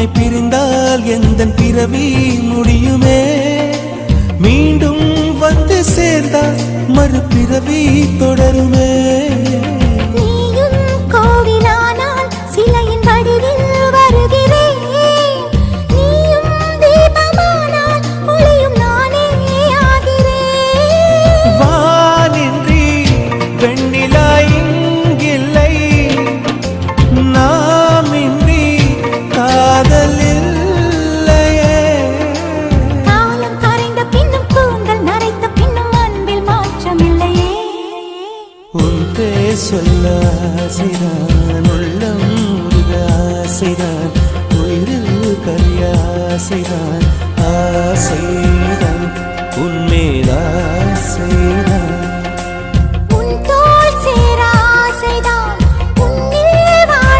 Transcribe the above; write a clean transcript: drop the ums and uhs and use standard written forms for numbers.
உன்னை பிரிந்தால் எந்தன் பிறவி முடியுமே மீண்டும் வந்து சேர்ந்தால் மறுபிறவி தொடருமே சொல்ல ஆசைதான் உள்ளம் முருக ஆசைதான் உயிரில் கரிய ஆசைதான் ஆசைதான் உன்மேல் ஆசைதான்